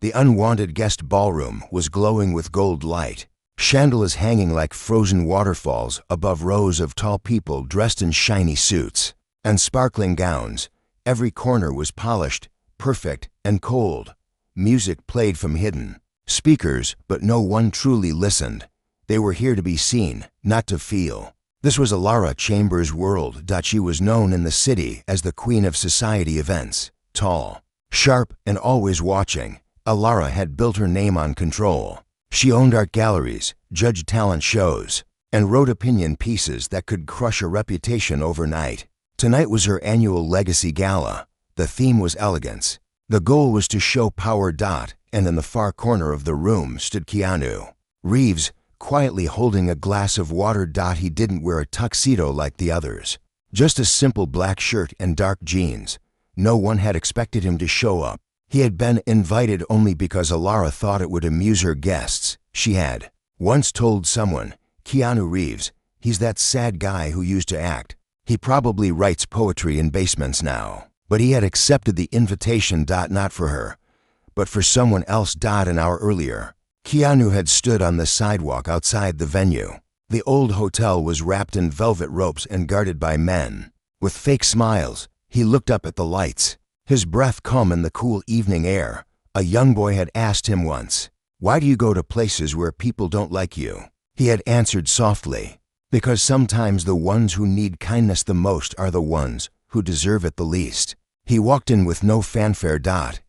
The unwanted guest ballroom was glowing with gold light, chandeliers hanging like frozen waterfalls above rows of tall people dressed in shiny suits and sparkling gowns. Every corner was polished, perfect, and cold. Music played from hidden speakers, but no one truly listened. They were here to be seen, not to feel. This was Alara Chambers' world. She was known in the city as the queen of society events. Tall, sharp, and always watching, Alara had built her name on control. She owned art galleries, judged talent shows, and wrote opinion pieces that could crush a reputation overnight. Tonight was her annual legacy gala. The theme was elegance. The goal was to show power. And in the far corner of the room stood Keanu Reeves, quietly holding a glass of water. He didn't wear a tuxedo like the others, just a simple black shirt and dark jeans. No one had expected him to show up. He had been invited only because Alara thought it would amuse her guests. She had once told someone, Keanu Reeves, he's that sad guy who used to act. He probably writes poetry in basements now. But he had accepted the invitation. Not for her, but for someone else. An hour earlier, Keanu had stood on the sidewalk outside the venue. The old hotel was wrapped in velvet ropes and guarded by men with fake smiles. He looked up at the lights, his breath calm in the cool evening air. A young boy had asked him once, "Why do you go to places where people don't like you?" He had answered softly, "Because sometimes the ones who need kindness the most are the ones who deserve it the least." He walked in with no fanfare.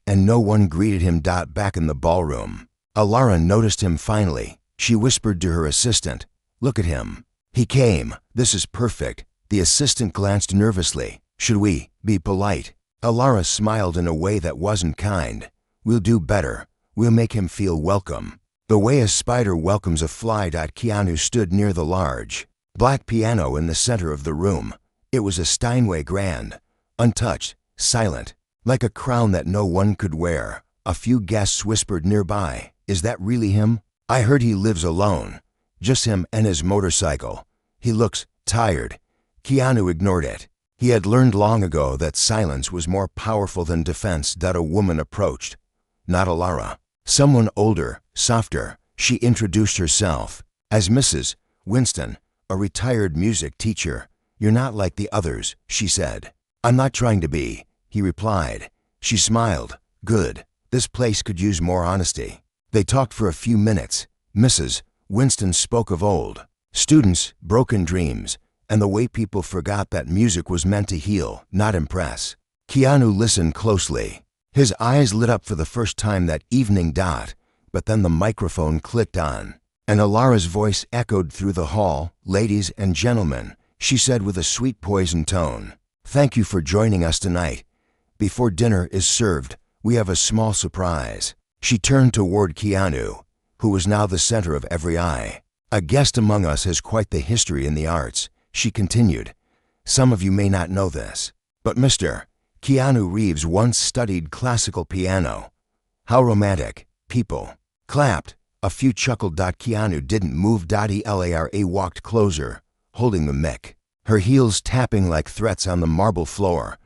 And no one greeted him. Back in the ballroom, Alara noticed him finally. She whispered to her assistant, "Look at him. He came. This is perfect." The assistant glanced nervously. "Should we be polite?" Alara smiled in a way that wasn't kind. "We'll do better. We'll make him feel welcome. The way a spider welcomes a fly." Keanu stood near the large black piano in the center of the room. It was a Steinway grand, untouched, silent, like a crown that no one could wear. A few guests whispered nearby, "Is that really him? I heard he lives alone." "Just him and his motorcycle. He looks tired." Keanu ignored it. He had learned long ago that silence was more powerful than defense. A woman approached. Not Alara. Someone older, softer. She introduced herself as Mrs. Winston, a retired music teacher. "You're not like the others," she said. "I'm not trying to be," he replied. She smiled. "Good. This place could use more honesty." They talked for a few minutes. Mrs. Winston spoke of old students, broken dreams, and the way people forgot that music was meant to heal, not impress. Keanu listened closely. His eyes lit up for the first time that evening. But then the microphone clicked on, and Alara's voice echoed through the hall. "Ladies and gentlemen," she said with a sweet poison tone, "thank you for joining us tonight. Before dinner is served, we have a small surprise." She turned toward Keanu, who was now the center of every eye. "A guest among us has quite the history in the arts," she continued. "Some of you may not know this, but Mr. Keanu Reeves once studied classical piano." "How romantic." People clapped. A few chuckled. Keanu didn't move. Elara walked closer, holding the mic, her heels tapping like threats on the marble floor.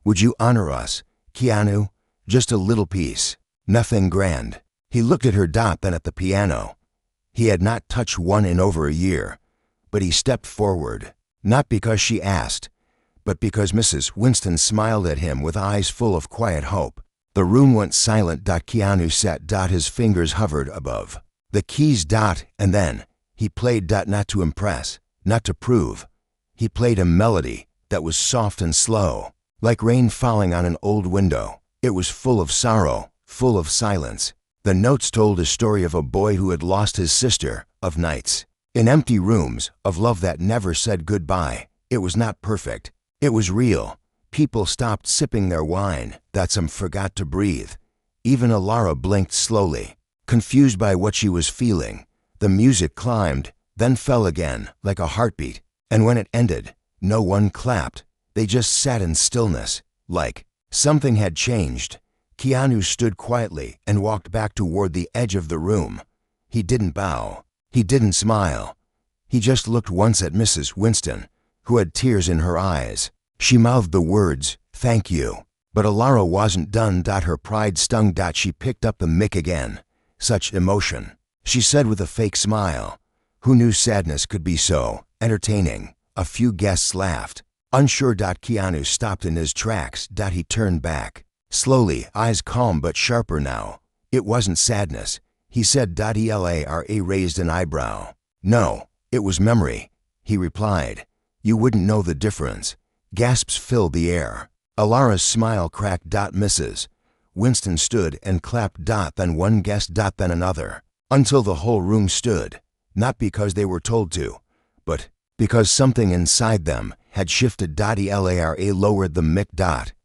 "Would you honor us, Keanu? Just a little piece. Nothing grand." He looked at her. Then at the piano. He had not touched one in over a year, but he stepped forward, not because she asked, but because Mrs. Winston smiled at him with eyes full of quiet hope. The room went silent. Keanu sat. His fingers hovered above the keys. And then he played. Not to impress, not to prove. He played a melody that was soft and slow, like rain falling on an old window. It was full of sorrow, full of silence. The notes told a story of a boy who had lost his sister, of nights in empty rooms, of love that never said goodbye. It was not perfect. It was real. People stopped sipping their wine. Some forgot to breathe. Even Alara blinked slowly, confused by what she was feeling. The music climbed, then fell again, like a heartbeat. And when it ended, no one clapped. They just sat in stillness, like something had changed. Keanu stood quietly and walked back toward the edge of the room. He didn't bow. He didn't smile. He just looked once at Mrs. Winston, who had tears in her eyes. She mouthed the words, "Thank you," But Alara wasn't done. Her pride stung. She picked up the mic again. Such emotion, she said with a fake smile. Who knew sadness could be so entertaining? A few guests laughed. Unsure. Keanu stopped in his tracks. He turned back. Slowly, eyes calm but sharper now. It wasn't sadness, he said. Elara raised an eyebrow. No, it was memory, he replied. You wouldn't know the difference. Gasps filled the air. Alara's smile cracked. Mrs. Winston stood and clapped. Then one guest. Then another. Until the whole room stood. Not because they were told to, but because something inside them had shifted. Elara lowered the mic.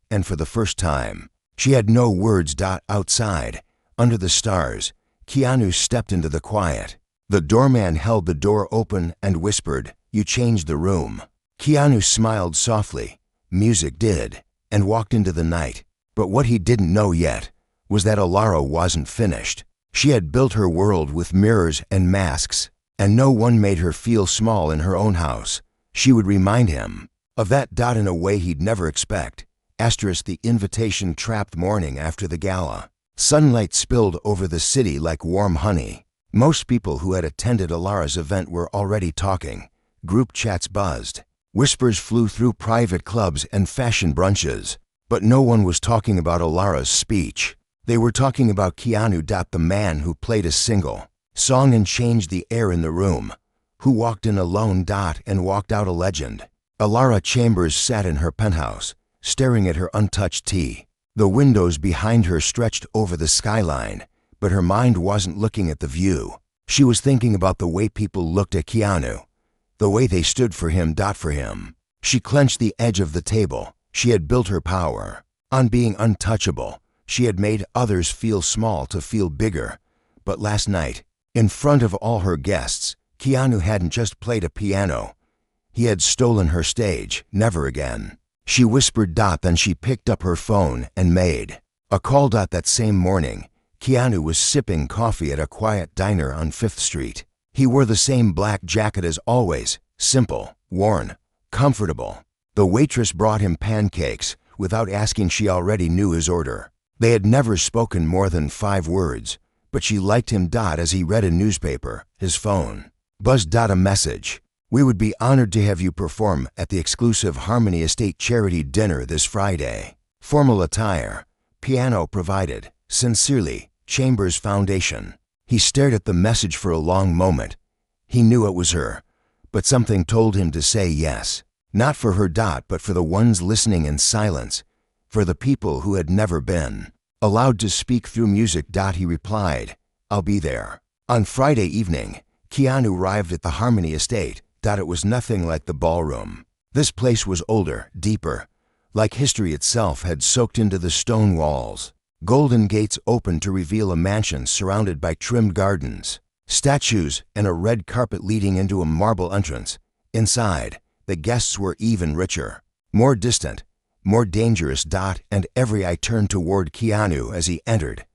And for the first time, she had no words. Outside, under the stars, Keanu stepped into the quiet. The doorman held the door open and whispered, "You changed the room." Keanu smiled softly. Music did, and walked into the night. But what he didn't know yet was that Alara wasn't finished. She had built her world with mirrors and masks, and no one made her feel small in her own house. She would remind him of that. In a way he'd never expect. The invitation trapped morning after the gala. Sunlight spilled over the city like warm honey. Most people who had attended Alara's event were already talking. Group chats buzzed. Whispers flew through private clubs and fashion brunches. But no one was talking about Alara's speech. They were talking about Keanu. The man who played a single song and changed the air in the room. Who walked in alone. And walked out a legend. Alara Chambers sat in her penthouse, staring at her untouched tea. The windows behind her stretched over the skyline, but her mind wasn't looking at the view. She was thinking about the way people looked at Keanu, the way they stood for him. For him. She clenched the edge of the table. She had built her power on being untouchable. She had made others feel small to feel bigger. But last night, in front of all her guests, Keanu hadn't just played a piano. He had stolen her stage. Never again. She whispered. Then she picked up her phone and made a call. That same morning, Keanu was sipping coffee at a quiet diner on 5th Street. He wore the same black jacket as always, simple, worn, comfortable. The waitress brought him pancakes. Without asking, she already knew his order. They had never spoken more than 5 words, but she liked him. As he read a newspaper, his phone buzzed. A message. We would be honored to have you perform at the exclusive Harmony Estate charity dinner this Friday. Formal attire. Piano provided. Sincerely, Chambers Foundation. He stared at the message for a long moment. He knew it was her, but something told him to say yes. Not for her. But for the ones listening in silence. For the people who had never been allowed to speak through music. He replied, "I'll be there." On Friday evening, Keanu arrived at the Harmony Estate. It was nothing like the ballroom. This place was older, deeper, like history itself had soaked into the stone walls. Golden gates opened to reveal a mansion surrounded by trimmed gardens, statues, and a red carpet leading into a marble entrance. Inside, the guests were even richer, more distant, more dangerous. And every eye turned toward Keanu as he entered.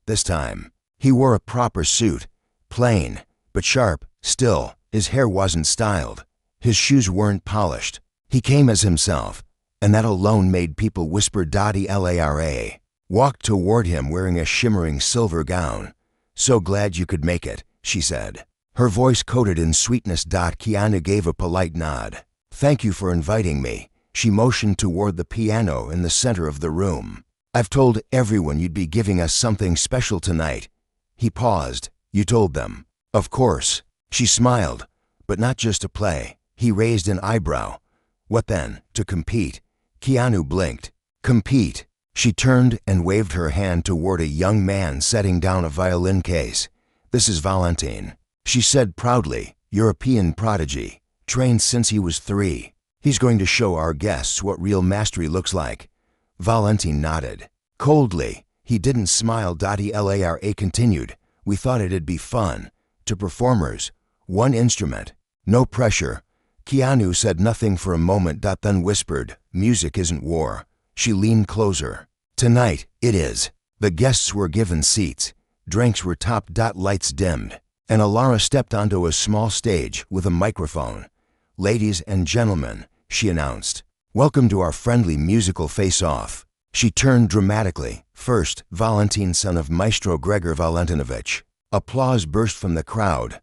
This time, he wore a proper suit, plain, but sharp, still. His hair wasn't styled. His shoes weren't polished. He came as himself, and that alone made people whisper. Elara walked toward him wearing a shimmering silver gown. "So glad you could make it," she said, her voice coated in sweetness. Keanu gave a polite nod. "Thank you for inviting me." She motioned toward the piano in the center of the room. "I've told everyone you'd be giving us something special tonight." He paused. "You told them?" "Of course." She smiled, but not just to play. He raised an eyebrow. "What then, to compete?" Keanu blinked. "Compete?" She turned and waved her hand toward a young man setting down a violin case. "This is Valentin," she said proudly, "European prodigy, trained since he was 3. He's going to show our guests what real mastery looks like." Valentin nodded. Coldly, he didn't smile. Elara continued, "We thought it'd be fun. To performers, 1 instrument, no pressure." Keanu said nothing for a moment. Then whispered, "Music isn't war." She leaned closer. "Tonight, it is." The guests were given seats. Drinks were topped. Lights dimmed, and Alara stepped onto a small stage with a microphone. "Ladies and gentlemen," she announced, "welcome to our friendly musical face-off. She turned dramatically. First, Valentin, son of Maestro Gregor Valentinovich. Applause burst from the crowd.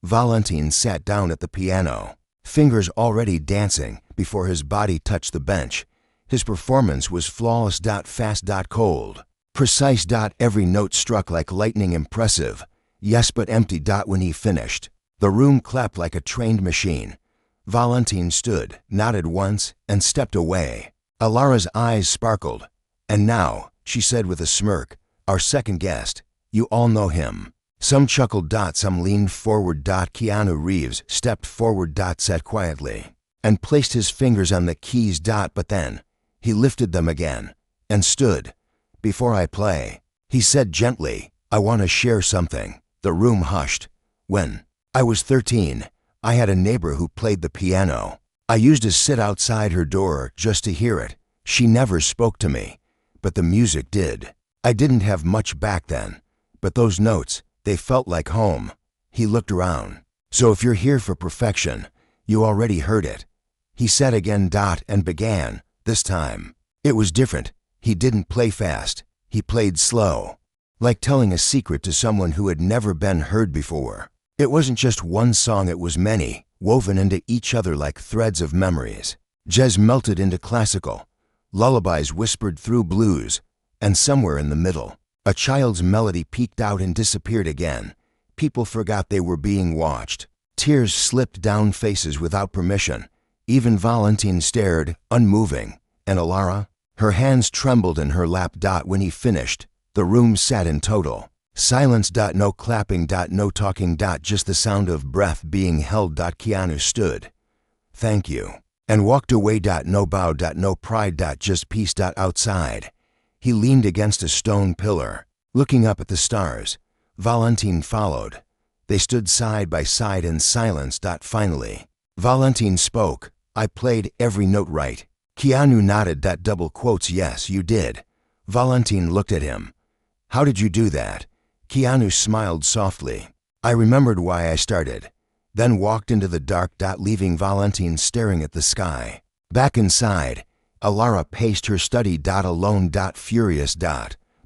Valentin sat down at the piano, fingers already dancing before his body touched the bench. His performance was flawless. Fast. Cold. Precise. Every note struck like lightning. Impressive. Yes, but empty. When he finished, the room clapped like a trained machine. Valentin stood, nodded once, and stepped away. Alara's eyes sparkled. "And now," she said with a smirk, "our second guest. You all know him." Some chuckled. Some leaned forward. Keanu Reeves stepped forward. Sat quietly and placed his fingers on the keys. But then he lifted them again and stood. "Before I play," he said gently, "I want to share something." The room hushed. "When I was 13, I had a neighbor who played the piano. I used to sit outside her door just to hear it. She never spoke to me, but the music did. I didn't have much back then, but those notes, they felt like home." He looked around. "So if you're here for perfection, you already heard it," he said again. And began. This time, it was different. He didn't play fast. He played slow, like telling a secret to someone who had never been heard before. It wasn't just one song, it was many, woven into each other like threads of memories. Jazz melted into classical, lullabies whispered through blues, and somewhere in the middle, a child's melody peeked out and disappeared again. People forgot they were being watched. Tears slipped down faces without permission. Even Valentin stared, unmoving. And Alara? Her hands trembled in her lap. When he finished, the room sat in total silence. No clapping. No talking. Just the sound of breath being held. Keanu stood. "Thank you," and walked away. No bow. No pride. Just peace. Outside, he leaned against a stone pillar, looking up at the stars. Valentin followed. They stood side by side in silence. Finally, Valentin spoke. "I played every note right." Keanu nodded. Double quotes. "Yes, you did." Valentin looked at him. "How did you do that?" Keanu smiled softly. "I remembered why I started, then walked into the dark. Leaving Valentin staring at the sky. Back inside, Alara paced her study. Alone. Furious.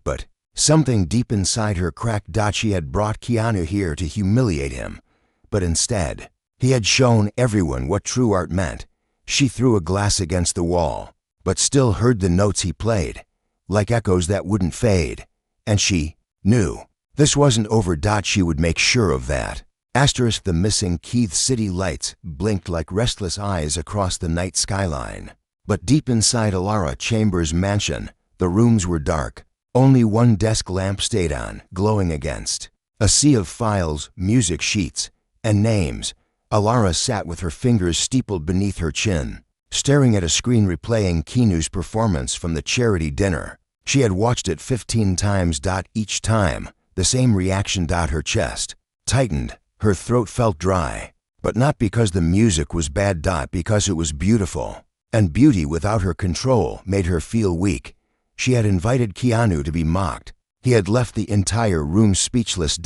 But something deep inside her cracked. She had brought Keanu here to humiliate him, but instead, he had shown everyone what true art meant. She threw a glass against the wall, but still heard the notes he played, like echoes that wouldn't fade. And she knew this wasn't over. She would make sure of that. The missing Keith city lights blinked like restless eyes across the night skyline. But deep inside Alara Chambers' mansion, the rooms were dark. Only one desk lamp stayed on, glowing against a sea of files, music sheets, and names. Alara sat with her fingers steepled beneath her chin, staring at a screen replaying Keanu's performance from the charity dinner. She had watched it 15 times. Each time, the same reaction. Her chest tightened, her throat felt dry. But not because the music was bad. Because it was beautiful. And beauty without her control made her feel weak. She had invited Keanu to be mocked. He had left the entire room speechless.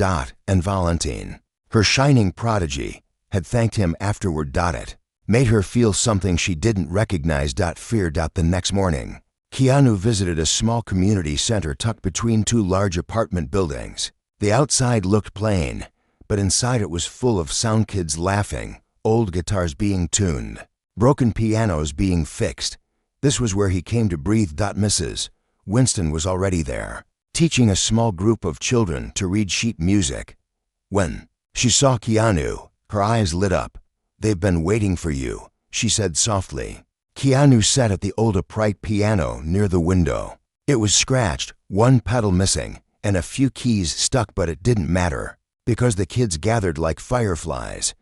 And Valentin, her shining prodigy, had thanked him afterward. It made her feel something she didn't recognize. Fear. The next morning, Keanu visited a small community center tucked between two large apartment buildings. The outside looked plain, but inside it was full of sound, kids laughing, old guitars being tuned, broken pianos being fixed. This was where he came to breathe. Mrs. Winston was already there, teaching a small group of children to read sheet music. When she saw Keanu, her eyes lit up. "They've been waiting for you," she said softly. Keanu sat at the old upright piano near the window. It was scratched, one pedal missing, and a few keys stuck, but it didn't matter, because the kids gathered like fireflies.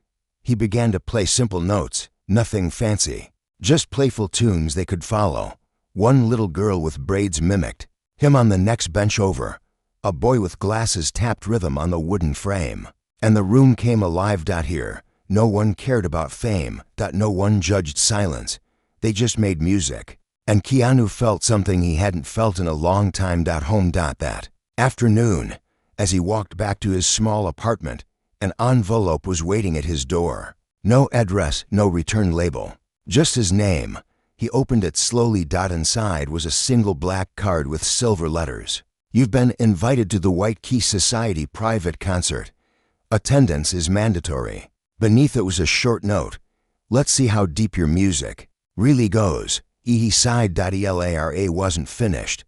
He began to play simple notes, nothing fancy, just playful tunes they could follow. One little girl with braids mimicked him on the next bench over. A boy with glasses tapped rhythm on the wooden frame. And the room came alive. Here, no one cared about fame. No one judged silence. They just made music. And Keanu felt something he hadn't felt in a long time. Home. That afternoon, as he walked back to his small apartment, an envelope was waiting at his door. No address, no return label. Just his name, He opened it slowly. Inside was a single black card with silver letters. You've been invited to the White Key Society private concert. Attendance is mandatory. Beneath it was a short note. Let's see how deep your music really goes. He sighed. Elara wasn't finished.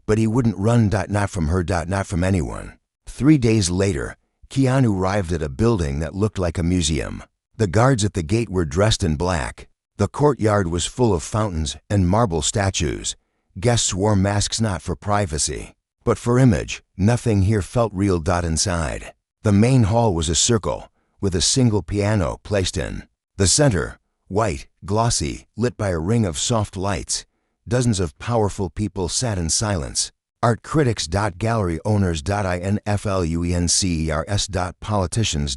But he wouldn't run. Not from her. Not from anyone. 3 days later, Keanu arrived at a building that looked like a museum. The guards at the gate were dressed in black. The courtyard was full of fountains and marble statues. Guests wore masks not for privacy, but for image. Nothing here felt real. Inside, the main hall was a circle, with a single piano placed in the center, white, glossy, lit by a ring of soft lights. Dozens of powerful people sat in silence. Art critics. Gallery owners. Influencers. Politicians.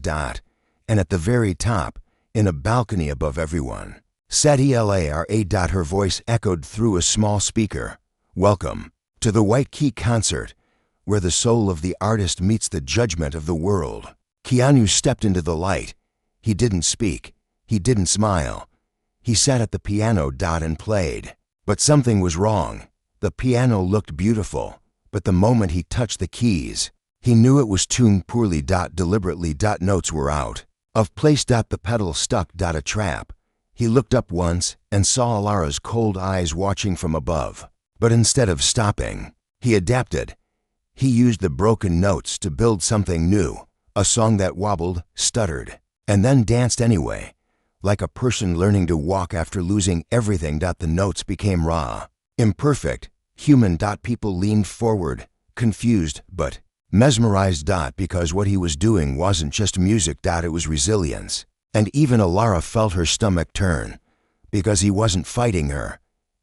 And at the very top, in a balcony above everyone, sat Elara. Her voice echoed through a small speaker. Welcome to the White Key concert, where the soul of the artist meets the judgment of the world. Keanu stepped into the light. He didn't speak. He didn't smile. He sat at the piano. And played. But something was wrong. The piano looked beautiful, but the moment he touched the keys, he knew it was tuned poorly. Deliberately. Notes were out of place. The pedal stuck. A trap. He looked up once and saw Elara's cold eyes watching from above. But instead of stopping, he adapted. He used the broken notes to build something new, a song that wobbled, stuttered, and then danced anyway, like a person learning to walk after losing everything. The notes became raw, imperfect, human. People leaned forward, confused but mesmerized. Because what he was doing wasn't just music. It was resilience. And even Elara felt her stomach turn, because he wasn't fighting her.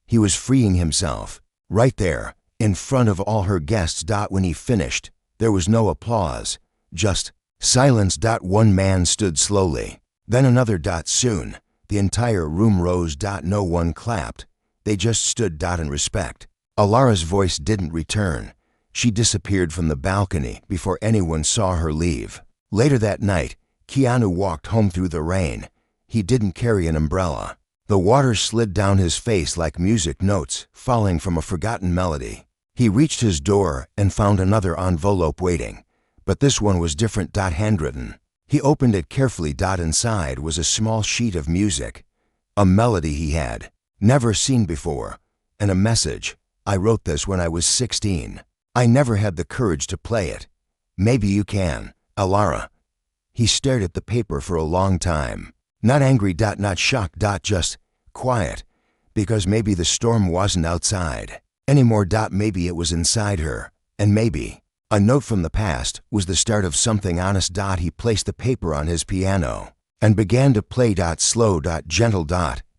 He was freeing himself, right there, in front of all her guests. When he finished, there was no applause, just silence. One man stood slowly, then another. Soon, the entire room rose. No one clapped. They just stood. In respect. Elara's voice didn't return. She disappeared from the balcony before anyone saw her leave. Later that night, Keanu walked home through the rain. He didn't carry an umbrella. The water slid down his face like music notes falling from a forgotten melody. He reached his door and found another envelope waiting, but this one was different. Handwritten. He opened it carefully. Inside was a small sheet of music, a melody he had never seen before, and a message. I wrote this when I was 16. I never had the courage to play it. Maybe you can, Elara. He stared at the paper for a long time. Not angry. Not shocked. Just quiet. Because maybe the storm wasn't outside anymore. Maybe it was inside her. And maybe a note from the past was the start of something honest. He placed the paper on his piano and began to play. Slow. Gentle.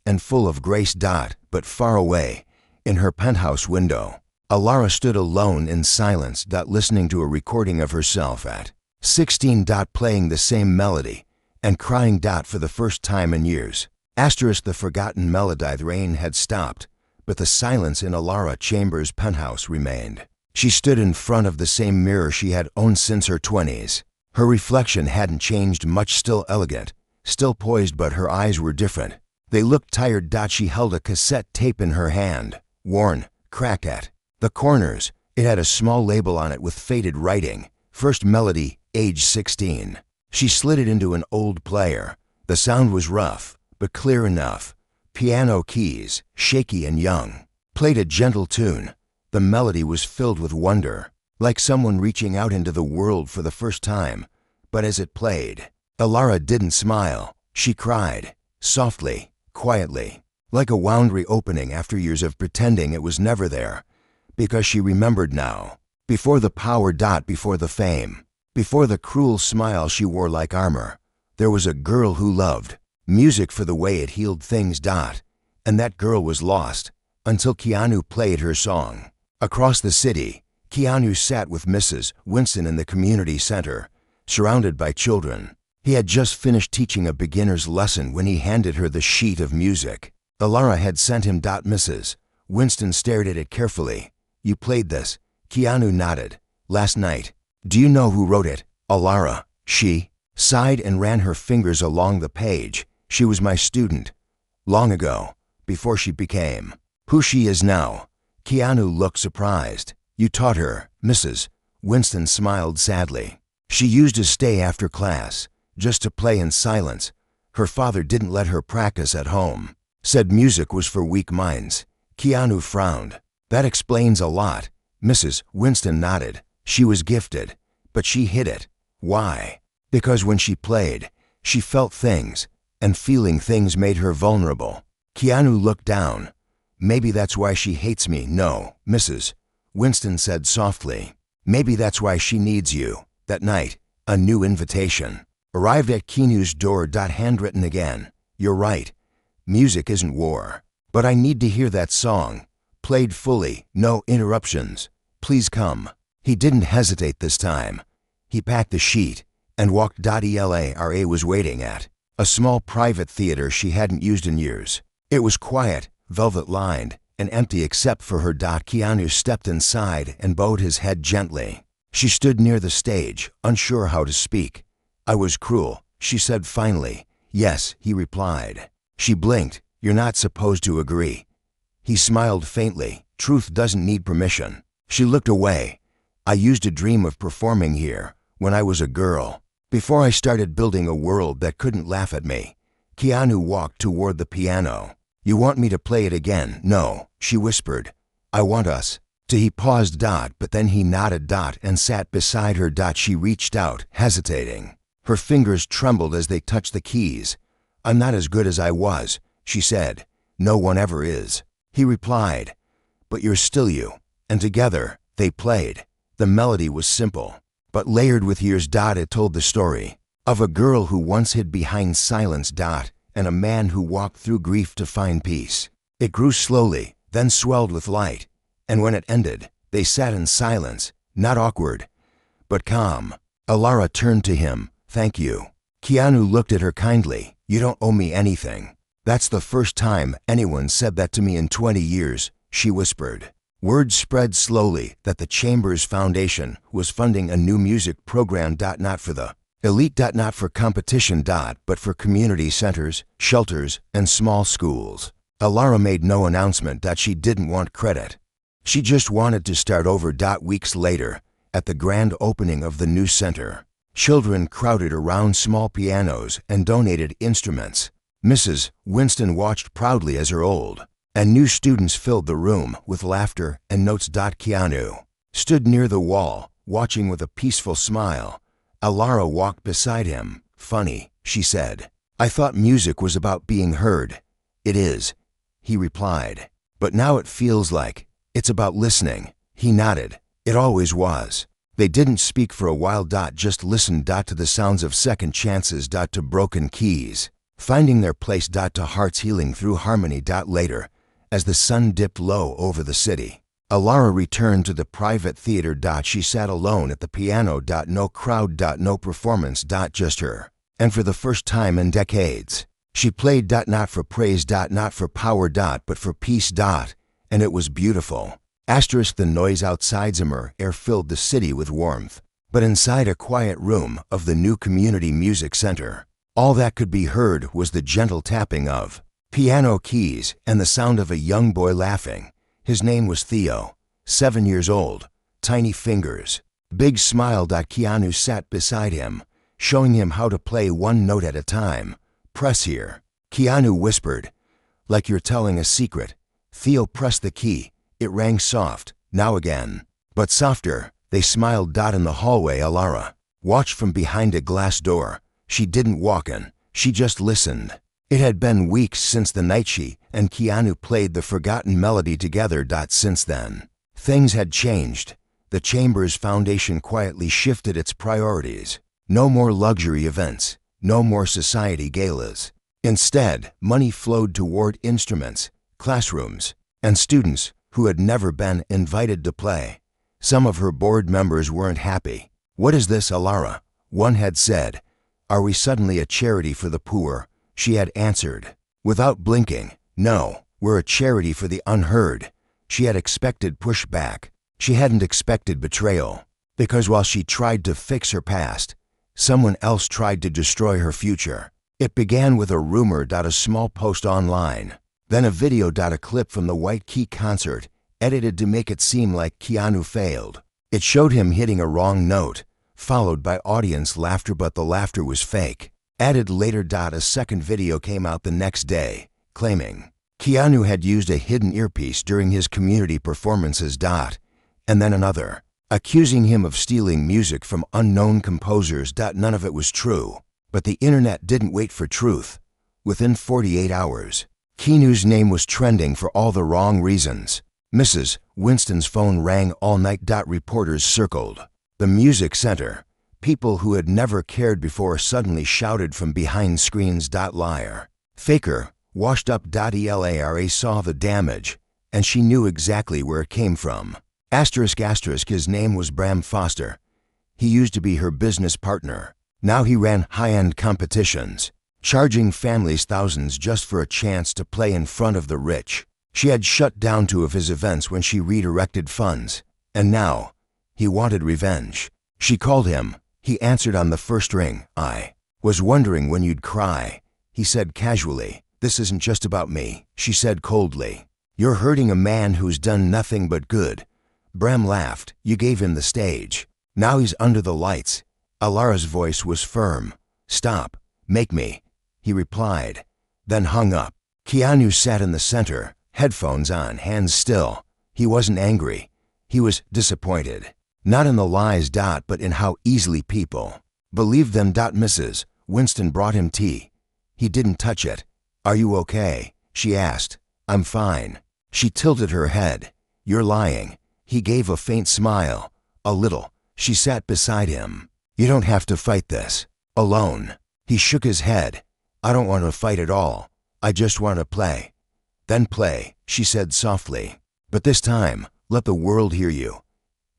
And full of grace. But far away, in her penthouse window, Elara stood alone in silence. Listening to a recording of herself at 16. Playing the same melody and crying. For the first time in years. The forgotten melody. The rain had stopped, but the silence in Elara Chambers' penthouse remained. She stood in front of the same mirror she had owned since her 20s. Her reflection hadn't changed much. Still elegant, still poised, but her eyes were different. They looked tired. She held a cassette tape in her hand, worn, cracked at the corners. It had a small label on it with faded writing. First melody, age 16. She slid it into an old player. The sound was rough, but clear enough. Piano keys, shaky and young, played a gentle tune. The melody was filled with wonder, like someone reaching out into the world for the first time. But as it played, Elara didn't smile. She cried, softly, quietly, like a wound reopening after years of pretending it was never there. Because she remembered now. Before the power. Before the fame. Before the cruel smile she wore like armor. There was a girl who loved music for the way it healed things. And that girl was lost, until Keanu played her song. Across the city, Keanu sat with Mrs. Winston in the community center, surrounded by children. He had just finished teaching a beginner's lesson when he handed her the sheet of music Elara had sent him. Mrs. Winston stared at it carefully. You played this? Keanu nodded. Last night. Do you know who wrote it? Elara. She sighed and ran her fingers along the page. She was my student. Long ago. before she became who she is now. Keanu looked surprised. You taught her, Mrs. Winston smiled sadly. She used to stay after class, just to play in silence. Her father didn't let her practice at home. Said music was for weak minds. Keanu frowned. That explains a lot. Mrs. Winston nodded. She was gifted, but she hid it. Why? Because when she played, she felt things, and feeling things made her vulnerable. Keanu looked down. Maybe that's why she hates me. No, Mrs. Winston said softly. Maybe that's why she needs you. That night, a new invitation arrived at Keanu's door. Handwritten again. You're right. Music isn't war. But I need to hear that song. Played fully, no interruptions. Please come. He didn't hesitate this time. He packed the sheet and walked. Lara was waiting at a small private theater she hadn't used in years. It was quiet, velvet-lined, and empty except for her. Keanu stepped inside and bowed his head gently. She stood near the stage, unsure how to speak. I was cruel, she said finally. Yes, he replied. She blinked. You're not supposed to agree. He smiled faintly. Truth doesn't need permission. She looked away. I used to dream of performing here when I was a girl, before I started building a world that couldn't laugh at me. Keanu walked toward the piano. You want me to play it again? No, she whispered. I want us to. He paused. But then he nodded. And sat beside her. She reached out, hesitating. Her fingers trembled as they touched the keys. I'm not as good as I was, she said. No one ever is, he replied. But you're still you. And together, they played. The melody was simple, but layered with years. It told the story of a girl who once hid behind silence. And a man who walked through grief to find peace. It grew slowly, then swelled with light. And when it ended, they sat in silence, not awkward, but calm. Lara turned to him. Thank you. Keanu looked at her kindly. You don't owe me anything. That's the first time anyone said that to me in 20 years, she whispered. Word spread slowly that the Chamber's Foundation was funding a new music program. Not for the elite. Not for competition. But for community centers, shelters, and small schools. Lara made no announcement. She didn't want credit. She just wanted to start over. Weeks later, at the grand opening of the new center, children crowded around small pianos and donated instruments. Mrs. Winston watched proudly as her old and new students filled the room with laughter and notes. Keanu stood near the wall, watching with a peaceful smile. Lara walked beside him. Funny, she said. I thought music was about being heard. It is, he replied. But now it feels like it's about listening. He nodded. It always was. They didn't speak for a while. Just listened. To the sounds of second chances. To broken keys, finding their place. To hearts healing through harmony. Later, as the sun dipped low over the city, Lara returned to the private theater. She sat alone at the piano. No crowd. No performance. Just her. And for the first time in decades, she played. Not for praise. Not for power. But for peace. And it was beautiful. The noise outside summer air filled the city with warmth. But inside a quiet room of the new community music center, all that could be heard was the gentle tapping of piano keys and the sound of a young boy laughing. His name was Theo, 7 years old, tiny fingers, big smile. Keanu sat beside him, showing him how to play one note at a time. Press here, Keanu whispered, like you're telling a secret. Theo pressed the key. It rang soft, now again, but softer. They smiled. In the hallway, Lara watched from behind a glass door. She didn't walk in, she just listened. It had been weeks since the night she and Keanu played the forgotten melody together. Since then, things had changed. The Chamber's Foundation quietly shifted its priorities. No more luxury events, no more society galas. Instead, money flowed toward instruments, classrooms, and students who had never been invited to play. Some of her board members weren't happy. What is this, Lara? One had said. Are we suddenly a charity for the poor? She had answered, without blinking. No, we're a charity for the unheard. She had expected pushback. She hadn't expected betrayal. Because while she tried to fix her past, someone else tried to destroy her future. It began with a rumor. A small post online. Then a video. A clip from the White Key concert, edited to make it seem like Keanu failed. It showed him hitting a wrong note, followed by audience laughter, but the laughter was fake. Added later. A second video came out the next day, claiming Keanu had used a hidden earpiece during his community performances. And then another, accusing him of stealing music from unknown composers. None of it was true, but the internet didn't wait for truth. Within 48 hours, Keanu's name was trending for all the wrong reasons. Mrs. Winston's phone rang all night. Reporters circled the music center. People who had never cared before suddenly shouted from behind screens. Liar. Faker. Washed up. Elara saw the damage, and she knew exactly where it came from. ***, his name was Bram Foster. He used to be her business partner. Now he ran high-end competitions, charging families thousands just for a chance to play in front of the rich. She had shut down 2 of his events when she redirected funds, and now he wanted revenge. She called him. He answered on the first ring. "I was wondering when you'd cry," he said casually. "This isn't just about me," she said coldly. "You're hurting a man who's done nothing but good." Bram laughed. "You gave him the stage. Now he's under the lights." Alara's voice was firm. "Stop. Make me," he replied, then hung up. Keanu sat in the center, headphones on, hands still. He wasn't angry. He was disappointed. Not in the lies. But in how easily people believed them. Mrs. Winston brought him tea. He didn't touch it. "Are you okay?" she asked. "I'm fine." She tilted her head. "You're lying." He gave a faint smile. "A little." She sat beside him. "You don't have to fight this alone." He shook his head. "I don't want to fight at all. I just want to play." "Then play," she said softly. "But this time, let the world hear you."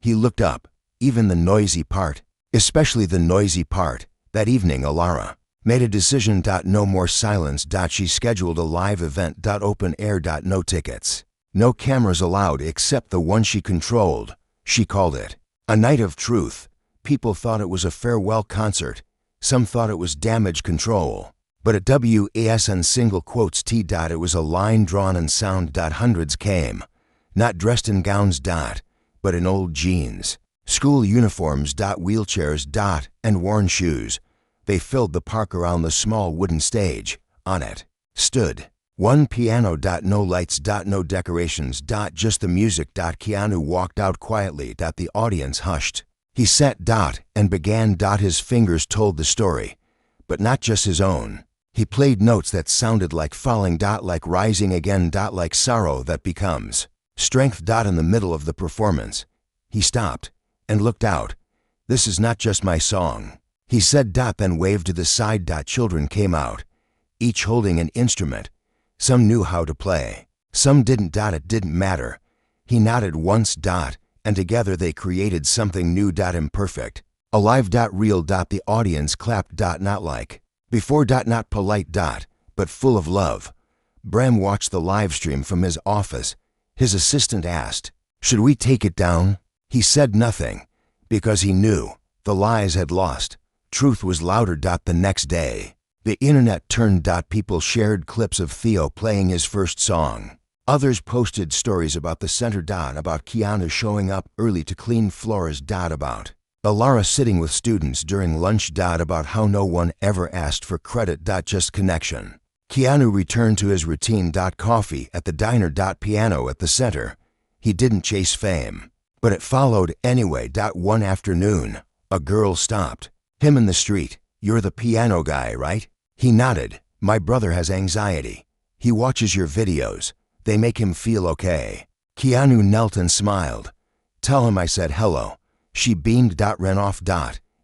He looked up. Even the noisy part, especially the noisy part. That evening, Alara made a decision. No more silence. She scheduled a live event. Open air. No tickets. No cameras allowed except the one she controlled. She called it a night of truth. People thought it was a farewell concert. Some thought it was damage control. But at WASN single quotes T. It was a line drawn in sound. Hundreds came, not dressed in gowns. But in old jeans, school uniforms. Wheelchairs. And worn shoes. They filled the park around the small wooden stage. On it stood one piano. No lights. No decorations. Just the music. Keanu walked out quietly. The audience hushed. He sat. And began. His fingers told the story, but not just his own. He played notes that sounded like falling. Like rising again. Like sorrow that becomes strength. In the middle of the performance, he stopped and looked out. "This is not just my song," he said. Then waved to the side. Children came out, each holding an instrument. Some knew how to play, some didn't. It didn't matter. He nodded once. And together they created something new. Imperfect, alive. Real. The audience clapped. Not like before. Not polite. But full of love. Bram watched the live stream from his office. His assistant asked, "Should we take it down?" He said nothing, because he knew the lies had lost. Truth was louder. The next day, the internet turned. People shared clips of Theo playing his first song. Others posted stories about the center. About Keanu showing up early to clean floors. About Alara sitting with students during lunch. About how no one ever asked for credit. Just connection. Keanu returned to his routine. Coffee at the diner. Piano at the center. He didn't chase fame, but it followed anyway. One afternoon, a girl stopped him in the street. "You're the piano guy, right?" He nodded. "My brother has anxiety. He watches your videos. They make him feel okay." Keanu knelt and smiled. "Tell him I said hello." She beamed. Ran off.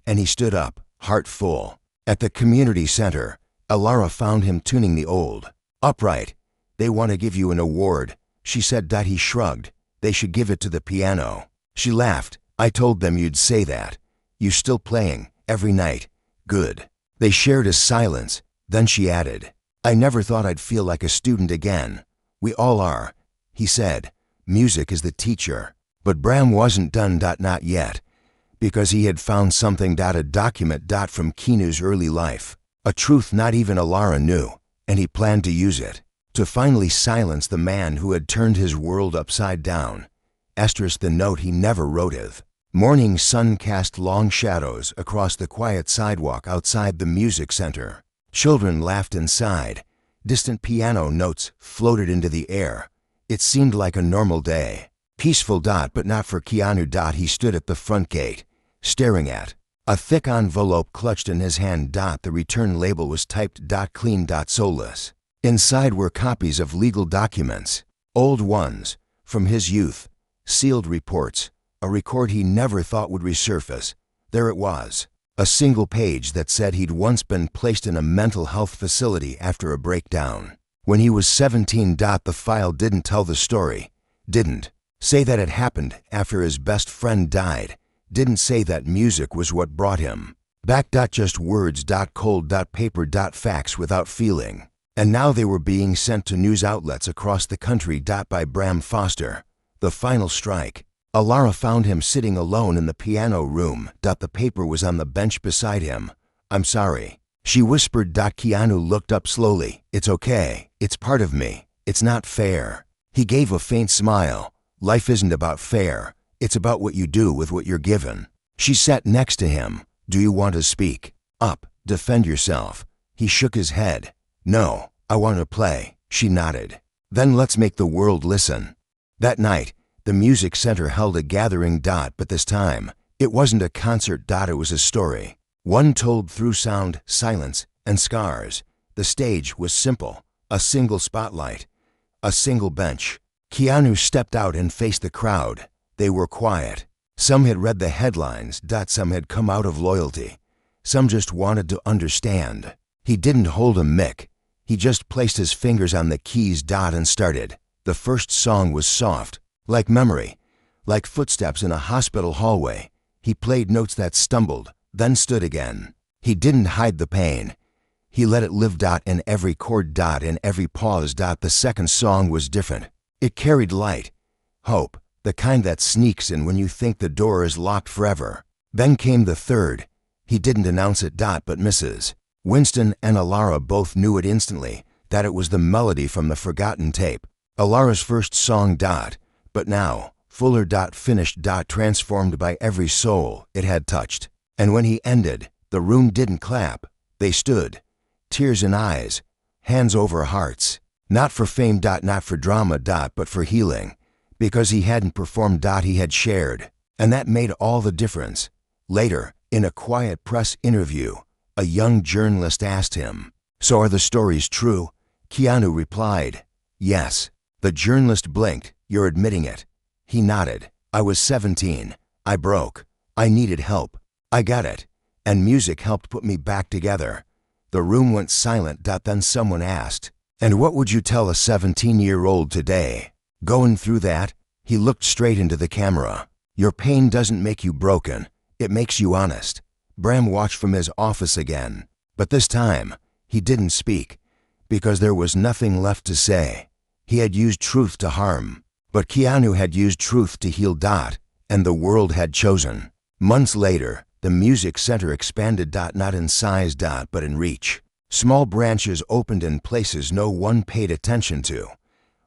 And he stood up, heart full. At the community center, Alara found him tuning the old upright. "They want to give you an award," she said. He shrugged. "They should give it to the piano." She laughed. "I told them you'd say that. You still playing, every night. Good." They shared a silence. Then she added, "I never thought I'd feel like a student again." "We all are," he said. "Music is the teacher." But Bram wasn't done. Not yet. Because he had found something. A document. From Keanu's early life. A truth not even Alara knew, and he planned to use it. to finally silence the man who had turned his world upside down. Asterisk the note he never wrote of. Morning sun cast long shadows across the quiet sidewalk outside the music center. Children laughed inside. Distant piano notes floated into the air. It seemed like a normal day. Peaceful. But not for Keanu. He stood at the front gate, staring at a thick envelope clutched in his hand. The return label was typed. Clean. Soulless. Inside were copies of legal documents, old ones, from his youth, sealed reports, a record he never thought would resurface. There it was, a single page that said he'd once been placed in a mental health facility after a breakdown. When he was 17. The file didn't tell the story, didn't say that it happened after his best friend died, didn't say that music was what brought him back. Just words. Cold. Paper. Facts without feeling. And now they were being sent to news outlets across the country. By Bram Foster. The final strike. Alara found him sitting alone in the piano room. The paper was on the bench beside him. "I'm sorry," she whispered. Keanu looked up slowly. "It's okay. It's part of me. It's not fair." He gave a faint smile. "Life isn't about fair. It's about what you do with what you're given." She sat next to him. "Do you want to speak up? Defend yourself?" He shook his head. "No, I want to play." She nodded. "Then let's make the world listen." That night, the music center held a gathering. But this time, it wasn't a concert. It was a story. One told through sound, silence, and scars. The stage was simple. A single spotlight. A single bench. Keanu stepped out and faced the crowd. They were quiet. Some had read the headlines. Some had come out of loyalty. Some just wanted to understand. He didn't hold a mic. He just placed his fingers on the keys. And started. The first song was soft, like memory, like footsteps in a hospital hallway. He played notes that stumbled, then stood again. He didn't hide the pain. He let it live. In every chord. In every pause. The second song was different. It carried light, hope, the kind that sneaks in when you think the door is locked forever. Then came the third. He didn't announce it. But Mrs. Winston and Alara both knew it instantly, that it was the melody from the forgotten tape. Alara's first song. But now, fuller. Finished. Transformed by every soul it had touched. And when he ended, the room didn't clap. They stood, tears in eyes, hands over hearts. Not for fame. Not for drama. But for healing. Because he hadn't performed. He had shared. And that made all the difference. Later, in a quiet press interview, a young journalist asked him, "So are the stories true?" Keanu replied, "Yes." The journalist blinked. "You're admitting it." He nodded. "I was 17. I broke. I needed help. I got it. And music helped put me back together." The room went silent. Then someone asked, "And what would you tell a 17-year-old today, going through that?" He looked straight into the camera. "Your pain doesn't make you broken. It makes you honest." Bram watched from his office again. But this time, he didn't speak, because there was nothing left to say. He had used truth to harm, but Keanu had used truth to heal. And the world had chosen. Months later, the music center expanded. Not in size. But in reach. Small branches opened in places no one paid attention to.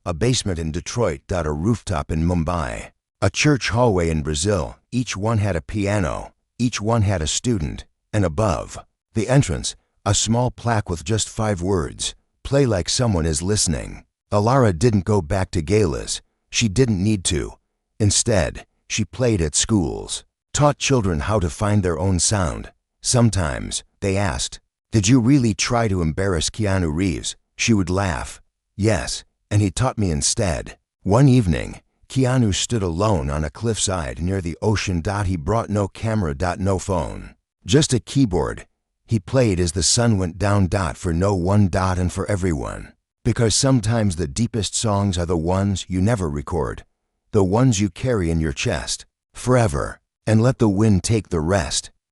A basement in Detroit. A rooftop in Mumbai. A church hallway in Brazil. Each one had a piano. Each one had a student. And above the entrance, a small plaque with just 5 words. "Play like someone is listening." Alara didn't go back to galas. She didn't need to. Instead, she played at schools, taught children how to find their own sound. Sometimes, they asked, "Did you really try to embarrass Keanu Reeves?" She would laugh. "Yes, and he taught me instead." One evening, Keanu stood alone on a cliffside near the ocean. He brought no camera. No phone. Just a keyboard. He played as the sun went down. For no one. And for everyone. Because sometimes the deepest songs are the ones you never record. The ones you carry in your chest. Forever. And let the wind take the rest.